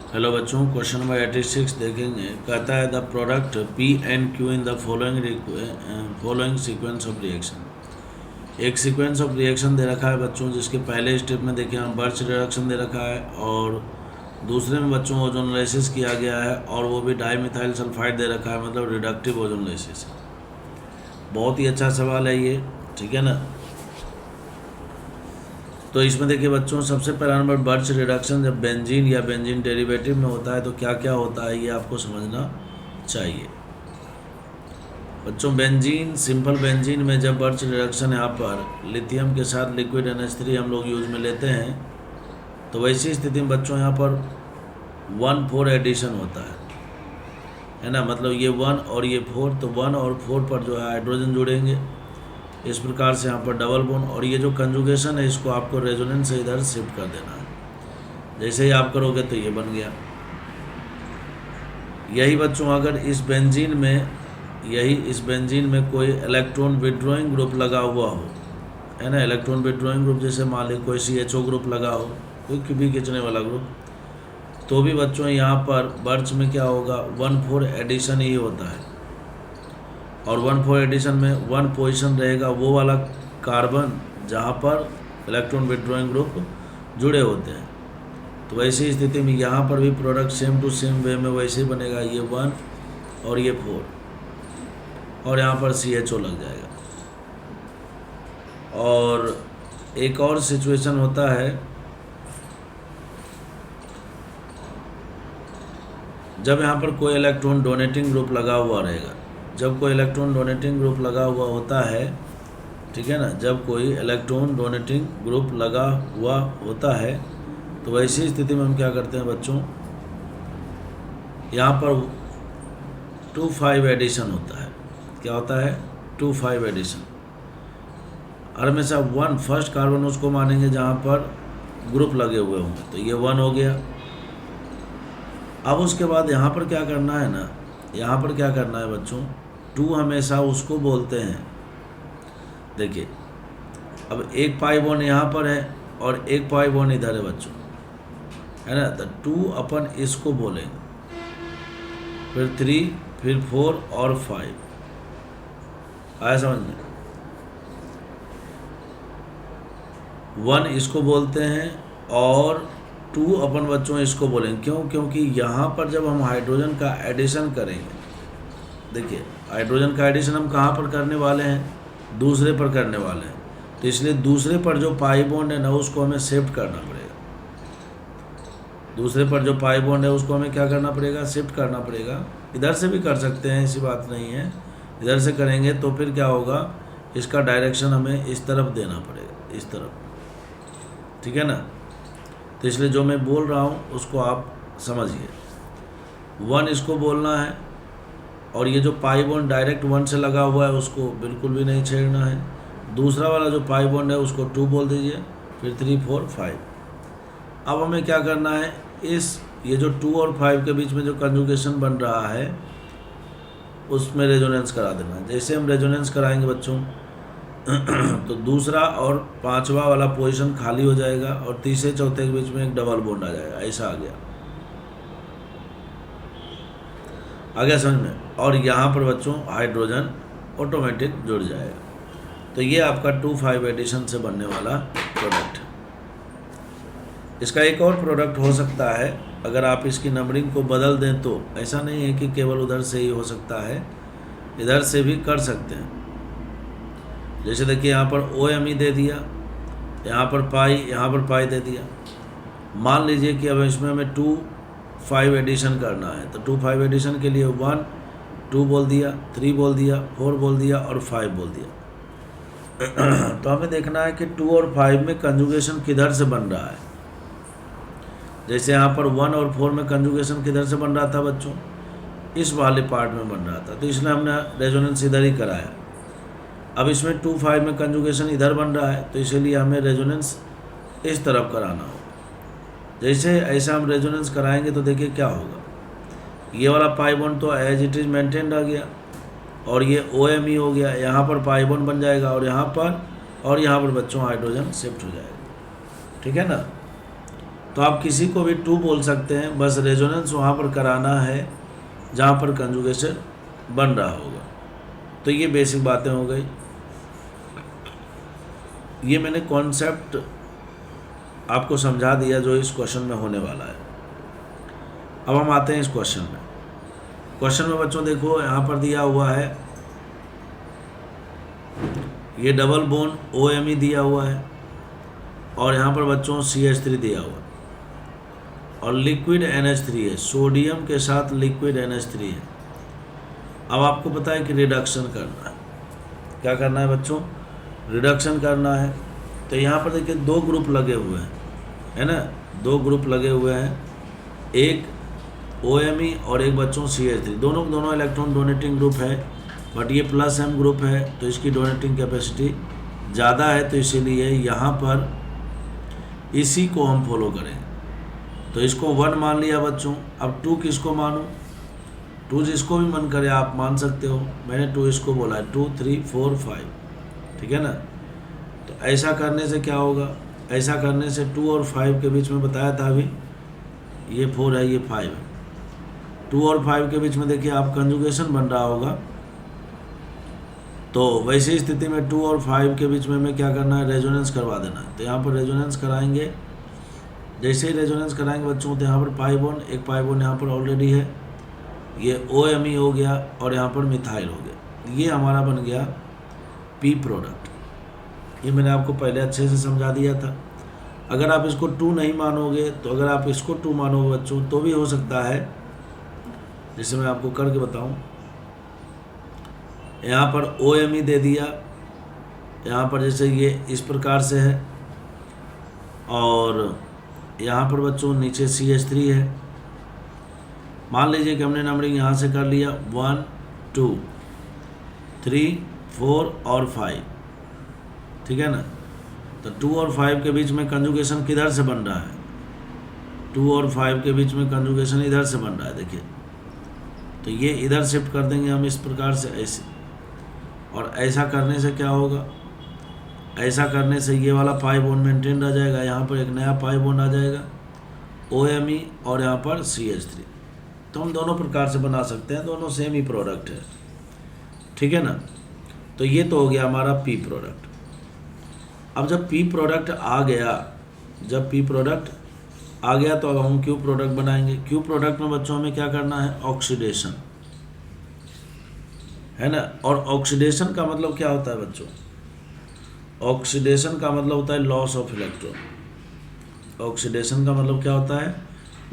Hello बच्चों, question number 86 देखेंगे। कहता है the product P and Q in the following sequence of reaction. एक सीक्वेंस ऑफ रिएक्शन दे रखा है बच्चों, जिसके पहले स्टेप में देखिए हम बर्च रिडक्शन दे रखा है और दूसरे में बच्चों ओजोनलाइसिस किया गया है और वो भी डाईमिथाइल सल्फाइड दे रखा है, मतलब रिडक्टिव ओजोनलाइसिस। बहुत ही अच्छा सवाल है ये, ठीक है ना। तो इसमें देखिए बच्चों, सबसे पहला नंबर बर्च रिडक्शन जब बेंजीन या बेंजीन डेरिवेटिव में होता है तो क्या क्या होता है ये आपको समझना चाहिए बच्चों। बेंजीन, सिंपल बेंजीन में जब बर्च रिडक्शन यहाँ पर लिथियम के साथ लिक्विड NH3 हम लोग यूज में लेते हैं तो वैसी स्थिति में बच्चों यहाँ पर 1,4 एडिशन होता है ना। मतलब ये 1 और ये 4, तो 1 और 4 पर जो है हाइड्रोजन जुड़ेंगे। इस प्रकार से यहाँ पर डबल बॉन्ड, और ये जो कंजुगेशन है इसको आपको रेजोनेंस से इधर शिफ्ट कर देना है। जैसे ही आप करोगे तो ये बन गया। यही बच्चों अगर इस बेंजीन में कोई इलेक्ट्रॉन विड्रॉइंग ग्रुप लगा हुआ हो, है ना, इलेक्ट्रॉन विड्रॉइंग ग्रुप, जैसे मान ली कोई CHO ग्रुप लगा हो, कोई भी खींचने वाला ग्रुप, तो भी बच्चों यहाँ पर बर्च में क्या होगा, 1,4 एडिशन ही होता है। और 1,4 एडिशन में 1 पोजीशन रहेगा वो वाला कार्बन जहाँ पर इलेक्ट्रॉन विड्रॉइंग ग्रुप जुड़े होते हैं। तो वैसी स्थिति में यहाँ पर भी product same to same way में वैसे ही बनेगा, ये 1 और ये 4, और यहाँ पर CHO लग जाएगा। और एक और सिचुएशन होता है जब यहाँ पर कोई इलेक्ट्रॉन डोनेटिंग ग्रुप लगा हुआ रहेगा। जब कोई इलेक्ट्रॉन डोनेटिंग ग्रुप लगा हुआ होता है, ठीक है ना, जब कोई इलेक्ट्रॉन डोनेटिंग ग्रुप लगा हुआ होता है तो वैसी स्थिति में हम क्या करते हैं बच्चों, यहाँ पर 2,5 एडिशन होता है। क्या होता है, 2,5 एडिशन। और हमेशा 1 फर्स्ट कार्बन उसको मानेंगे जहाँ पर ग्रुप लगे हुए होंगे, तो ये 1 हो गया। अब उसके बाद यहाँ पर क्या करना है ना, यहाँ पर क्या करना है बच्चों, 2 हमेशा उसको बोलते हैं। देखिए अब एक पाई बॉन्ड यहाँ पर है और एक पाई बॉन्ड इधर है बच्चों, है ना, तो 2 अपन इसको बोलेंगे, फिर 3, फिर 4 और 5। आया समझ में। 1 इसको बोलते हैं और 2 अपन बच्चों इसको बोलेंगे। क्यों? क्योंकि यहाँ पर जब हम हाइड्रोजन का एडिशन करेंगे, देखिए हाइड्रोजन का एडिशन हम कहाँ पर करने वाले हैं, दूसरे पर करने वाले हैं, तो इसलिए दूसरे पर जो पाई बॉन्ड है ना उसको हमें शिफ्ट करना पड़ेगा। दूसरे पर जो पाई बॉन्ड है उसको हमें क्या करना पड़ेगा, शिफ्ट करना पड़ेगा। इधर से भी कर सकते हैं, ऐसी बात नहीं है। इधर से करेंगे तो फिर क्या होगा, इसका डायरेक्शन हमें इस तरफ देना पड़ेगा, इस तरफ, ठीक है ना। तो इसलिए जो मैं बोल रहा हूँ उसको आप समझिए। 1 इसको बोलना है, और ये जो पाई बॉन्ड डायरेक्ट 1 से लगा हुआ है उसको बिल्कुल भी नहीं छेड़ना है। दूसरा वाला जो पाई बॉन्ड है उसको 2 बोल दीजिए, फिर 3, 4, 5। अब हमें क्या करना है, ये जो 2 और 5 के बीच में जो कंजुगेशन बन रहा है उसमें रेजोनेंस करा देना है। जैसे हम रेजोनेंस कराएंगे बच्चों तो दूसरा और 5वां वाला पोजीशन खाली हो जाएगा और तीसरे चौथे के बीच में एक डबल बॉन्ड आ जाएगा। ऐसा आ गया समझ में। और यहाँ पर बच्चों हाइड्रोजन ऑटोमेटिक जुड़ जाएगा। तो ये आपका 2,5 एडिशन से बनने वाला प्रोडक्ट है। इसका एक और प्रोडक्ट हो सकता है, अगर आप इसकी नंबरिंग को बदल दें तो। ऐसा नहीं है कि केवल उधर से ही हो सकता है, इधर से भी कर सकते हैं। जैसे देखिए यहाँ पर OMe दे दिया, यहाँ पर पाई दे दिया। मान लीजिए कि अब इसमें हमें 2,5 एडिशन करना है, तो 2,5 एडिशन के लिए 1, 2 बोल दिया, 3 बोल दिया, 4 बोल दिया और 5 बोल दिया। तो हमें देखना है कि 2 और 5 में कंजुगेशन किधर से बन रहा है। जैसे यहाँ पर 1 और 4 में कंजुगेशन किधर से बन रहा था बच्चों, इस वाले पार्ट में बन रहा था, तो इसलिए हमने रेजोनेंस इधर ही कराया। अब इसमें 2,5 में कंजुगेशन इधर बन रहा है, तो इसीलिए हमें रेजोनेंस इस तरफ कराना होगा। जैसे ऐसा हम रेजोनेंस कराएंगे तो देखिए क्या होगा, ये वाला पाई बॉन्ड तो एज इट इज़ मेंटेन्ड आ गया और ये OMe हो गया। यहाँ पर पाई बॉन्ड बन जाएगा और यहाँ पर बच्चों हाइड्रोजन शिफ्ट हो जाएगा, ठीक है ना। तो आप किसी को भी 2 बोल सकते हैं, बस रेजोनेंस वहाँ पर कराना है जहाँ पर कंजुगेशन बन रहा होगा। तो ये बेसिक बातें हो गई, ये मैंने कॉन्सेप्ट आपको समझा दिया जो इस क्वेश्चन में होने वाला है। अब हम आते हैं इस क्वेश्चन में। क्वेश्चन में बच्चों देखो यहाँ पर दिया हुआ है, ये डबल बॉन्ड OMe दिया हुआ है और यहाँ पर बच्चों CH3 दिया हुआ है और लिक्विड NH3 है, सोडियम के साथ लिक्विड NH3 है। अब आपको पता है कि रिडक्शन करना है, क्या करना है बच्चों, रिडक्शन करना है। तो यहाँ पर देखिए 2 ग्रुप लगे हुए हैं, है ना, 2 ग्रुप लगे हुए हैं, एक OMe और एक बच्चों CH3, दोनों इलेक्ट्रॉन डोनेटिंग ग्रुप है, बट ये +M ग्रुप है तो इसकी डोनेटिंग कैपेसिटी ज़्यादा है, तो इसीलिए यहाँ पर इसी को हम फॉलो करेंगे। तो इसको 1 मान लिया बच्चों। अब 2 किसको मानूं, 2 जिसको भी मन करे आप मान सकते हो, मैंने 2 इसको बोला है, 2 3 4 5, ठीक है ना। तो ऐसा करने से क्या होगा, ऐसा करने से 2 और 5 के बीच में बताया था अभी, ये 4 है ये 5 है, 2 और 5 के बीच में देखिए आप कंजुगेशन बन रहा होगा। तो वैसी स्थिति में 2 और 5 के बीच में हमें क्या करना है, रेजोनेंस करवा देना है। तो यहाँ पर रेजोनेंस कराएंगे, जैसे ही रेजोनेंस कराएंगे बच्चों तो यहाँ पर पाई बॉन्ड, एक पाई बॉन्ड यहाँ पर ऑलरेडी है, ये OMe हो गया और यहाँ पर मिथाइल हो गया, ये हमारा बन गया P प्रोडक्ट। ये मैंने आपको पहले अच्छे से समझा दिया था। अगर आप इसको 2 नहीं मानोगे, तो अगर आप इसको 2 मानोगे बच्चों तो भी हो सकता है, जैसे मैं आपको करके बताऊं, यहाँ पर OMe दे दिया, यहाँ पर जैसे ये इस प्रकार से है और यहाँ पर बच्चों नीचे CH3 है। मान लीजिए कि हमने नंबरिंग यहाँ से कर लिया 1 2 3 4 और 5, ठीक है ना। तो 2 और 5 के बीच में कंजुगेशन किधर से बन रहा है, 2 और 5 के बीच में कंजुगेशन इधर से बन रहा है, देखिए। तो ये इधर शिफ्ट कर देंगे हम इस प्रकार से, ऐसे, और ऐसा करने से क्या होगा, ऐसा करने से ये वाला पाई बॉन्ड मेंटेन रह जाएगा, यहाँ पर एक नया पाई बॉन्ड आ जाएगा OMe और यहाँ पर CH3। तो हम दोनों प्रकार से बना सकते हैं, दोनों सेम ही प्रोडक्ट है, ठीक है ना। तो ये तो हो गया हमारा P प्रोडक्ट। अब जब P प्रोडक्ट आ गया, जब P प्रोडक्ट आ गया तो अब हम Q प्रोडक्ट बनाएंगे। Q प्रोडक्ट में बच्चों हमें क्या करना है, ऑक्सीडेशन, है ना। और ऑक्सीडेशन का मतलब क्या होता है बच्चों, ऑक्सीडेशन का मतलब होता है लॉस ऑफ इलेक्ट्रॉन। ऑक्सीडेशन का मतलब क्या होता है,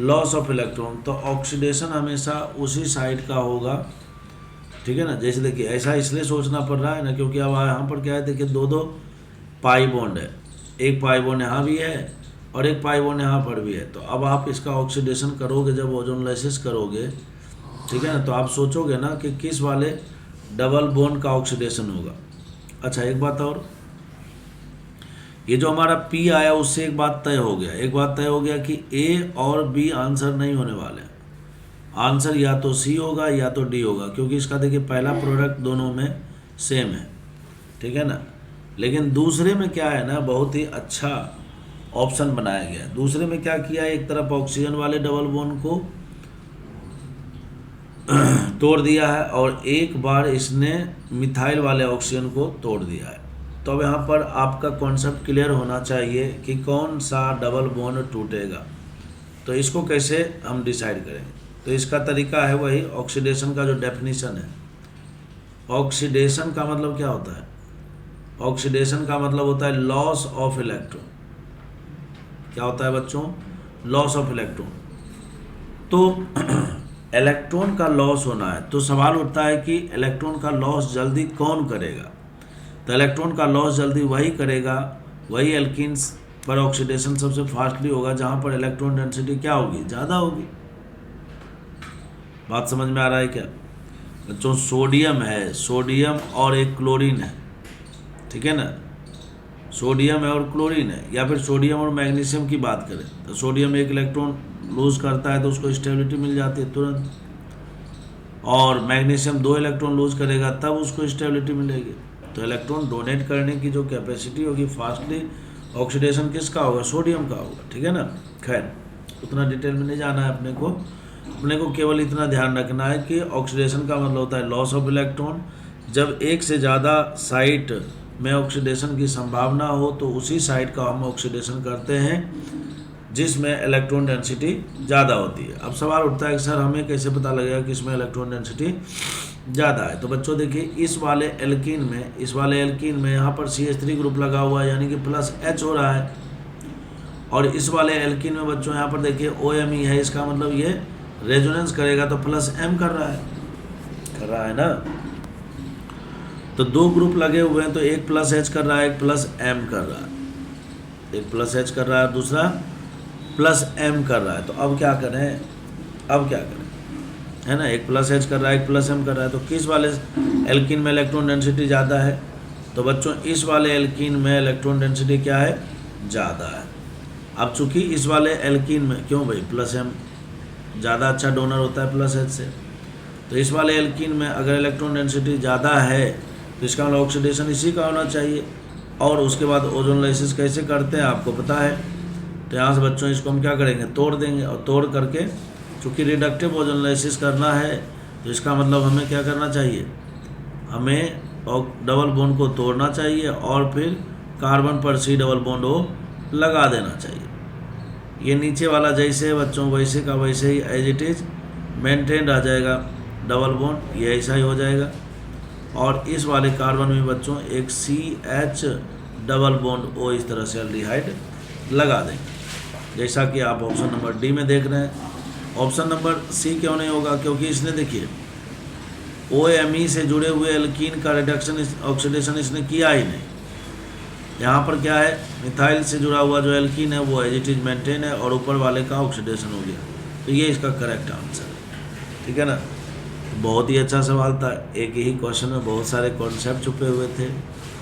लॉस ऑफ इलेक्ट्रॉन। तो ऑक्सीडेशन हमेशा उसी साइड का होगा, ठीक है ना। जैसे देखिए ऐसा इसलिए सोचना पड़ रहा है ना, क्योंकि अब यहाँ पर क्या है, देखिए 2 पाई बॉन्ड है, एक पाई बॉन्ड यहाँ भी है और एक पाई बॉन्ड यहाँ पर भी है। तो अब आप इसका ऑक्सीडेशन करोगे, जब ओजोनलाइसिस करोगे, ठीक है ना, तो आप सोचोगे ना कि किस वाले डबल बॉन्ड का ऑक्सीडेशन होगा। अच्छा एक बात और, ये जो हमारा P आया उससे एक बात तय हो गया, एक बात तय हो गया कि A और B आंसर नहीं होने वाले, आंसर या तो C होगा या तो D होगा, क्योंकि इसका देखिए पहला प्रोडक्ट दोनों में सेम है, ठीक है ना। लेकिन दूसरे में क्या है ना, बहुत ही अच्छा ऑप्शन बनाया गया। दूसरे में क्या किया, एक तरफ ऑक्सीजन वाले डबल बॉन्ड को तोड़ दिया है और एक बार इसने मिथाइल वाले ऑक्सीजन को तोड़ दिया है। तो अब यहाँ पर आपका कॉन्सेप्ट क्लियर होना चाहिए कि कौन सा डबल बॉन्ड टूटेगा। तो इसको कैसे हम डिसाइड करेंगे, तो इसका तरीका है वही ऑक्सीडेशन का जो डेफिनेशन है। ऑक्सीडेशन का मतलब क्या होता है, ऑक्सीडेशन का मतलब होता है लॉस ऑफ इलेक्ट्रॉन। क्या होता है बच्चों, लॉस ऑफ इलेक्ट्रॉन। तो इलेक्ट्रॉन का लॉस होना है, तो सवाल उठता है कि इलेक्ट्रॉन का लॉस जल्दी कौन करेगा। तो इलेक्ट्रॉन का लॉस जल्दी वही करेगा, वही एल्कीन्स पर ऑक्सीडेशन सबसे फास्टली होगा जहाँ पर इलेक्ट्रॉन डेंसिटी क्या होगी, ज़्यादा होगी। बात समझ में आ रहा है क्या बच्चों। सोडियम है, सोडियम और एक क्लोरीन है, ठीक है ना, सोडियम है और क्लोरीन है। या फिर सोडियम और मैग्नीशियम की बात करें तो सोडियम एक इलेक्ट्रॉन लूज करता है तो उसको स्टेबिलिटी मिल जाती है तुरंत, और मैग्नीशियम 2 इलेक्ट्रॉन लूज करेगा तब उसको स्टेबिलिटी मिलेगी। तो इलेक्ट्रॉन डोनेट करने की जो कैपेसिटी होगी फास्टली, ऑक्सीडेशन किसका होगा, सोडियम का होगा, ठीक है ना। खैर उतना डिटेल में नहीं जाना है अपने को केवल इतना ध्यान रखना है कि ऑक्सीडेशन का मतलब होता है लॉस ऑफ इलेक्ट्रॉन। जब एक से ज़्यादा साइट में ऑक्सीडेशन की संभावना हो तो उसी साइट का हम ऑक्सीडेशन करते हैं जिसमें इलेक्ट्रॉन डेंसिटी ज़्यादा होती है। अब सवाल उठता है कि सर हमें कैसे पता लगेगा कि इसमें इलेक्ट्रॉन डेंसिटी ज़्यादा है। तो बच्चों देखिए इस वाले एल्कीन में यहाँ पर CH3 ग्रुप लगा हुआ है यानी कि +H हो रहा है, और इस वाले एल्कीन में बच्चों यहाँ पर देखिए OMe है, इसका मतलब ये रेजोनेंस करेगा तो +M कर रहा है ना। तो दो ग्रुप लगे हुए हैं तो एक +H कर रहा है, एक +M कर रहा है, एक +H कर रहा है, दूसरा +M कर रहा है। तो अब क्या करें है ना, एक +H कर रहा है, एक +M कर रहा है। तो किस वाले एल्कीन में इलेक्ट्रॉन डेंसिटी ज़्यादा है, तो बच्चों इस वाले एल्कीन में इलेक्ट्रॉन डेंसिटी क्या है, ज़्यादा है। अब चूंकि इस वाले एल्कीन में क्यों भाई +M ज़्यादा अच्छा डोनर होता है +H से, तो इस वाले एल्कीन में अगर इलेक्ट्रॉन डेंसिटी ज़्यादा है तो इसका मतलब ऑक्सीडेशन इसी का होना चाहिए। और उसके बाद ओजोनलाइसिस कैसे करते हैं आपको पता है। तो यहाँ से बच्चों इसको हम क्या करेंगे, तोड़ देंगे, और तोड़ करके चूँकि रिडक्टिव ओजोनलाइसिस करना है तो इसका मतलब हमें क्या करना चाहिए, हमें डबल बॉन्ड को तोड़ना चाहिए और फिर कार्बन पर C डबल बॉन्ड O लगा देना चाहिए। ये नीचे वाला जैसे है बच्चों वैसे का वैसे ही एज इट इज़ मेंटेन रह जाएगा डबल बॉन्ड, ये ऐसा ही हो जाएगा। और इस वाले कार्बन में बच्चों एक CH डबल बॉन्ड O इस तरह से एल्डिहाइड लगा देंगे, जैसा कि आप ऑप्शन नंबर D में देख रहे हैं। ऑप्शन नंबर C क्यों नहीं होगा, क्योंकि इसने देखिए OMe से जुड़े हुए एल्कीन का रिडक्शन ऑक्सीडेशन इसने किया ही नहीं। यहाँ पर क्या है, मिथाइल से जुड़ा हुआ जो एल्कीन है वो एज इट इज मेंटेन है और ऊपर वाले का ऑक्सीडेशन हो गया। तो ये इसका करेक्ट आंसर है, ठीक है ना। बहुत ही अच्छा सवाल था, एक ही क्वेश्चन में बहुत सारे कॉन्सेप्ट छुपे हुए थे।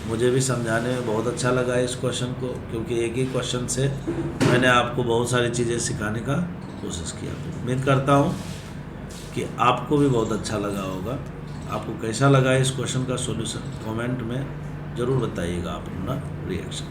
मुझे भी समझाने में बहुत अच्छा लगा इस क्वेश्चन को, क्योंकि एक ही क्वेश्चन से मैंने आपको बहुत सारी चीज़ें सिखाने का कोशिश किया। उम्मीद करता हूँ कि आपको भी बहुत अच्छा लगा होगा। आपको कैसा लगा इस क्वेश्चन का सॉल्यूशन कमेंट में ज़रूर बताइएगा आप अपना रिएक्शन।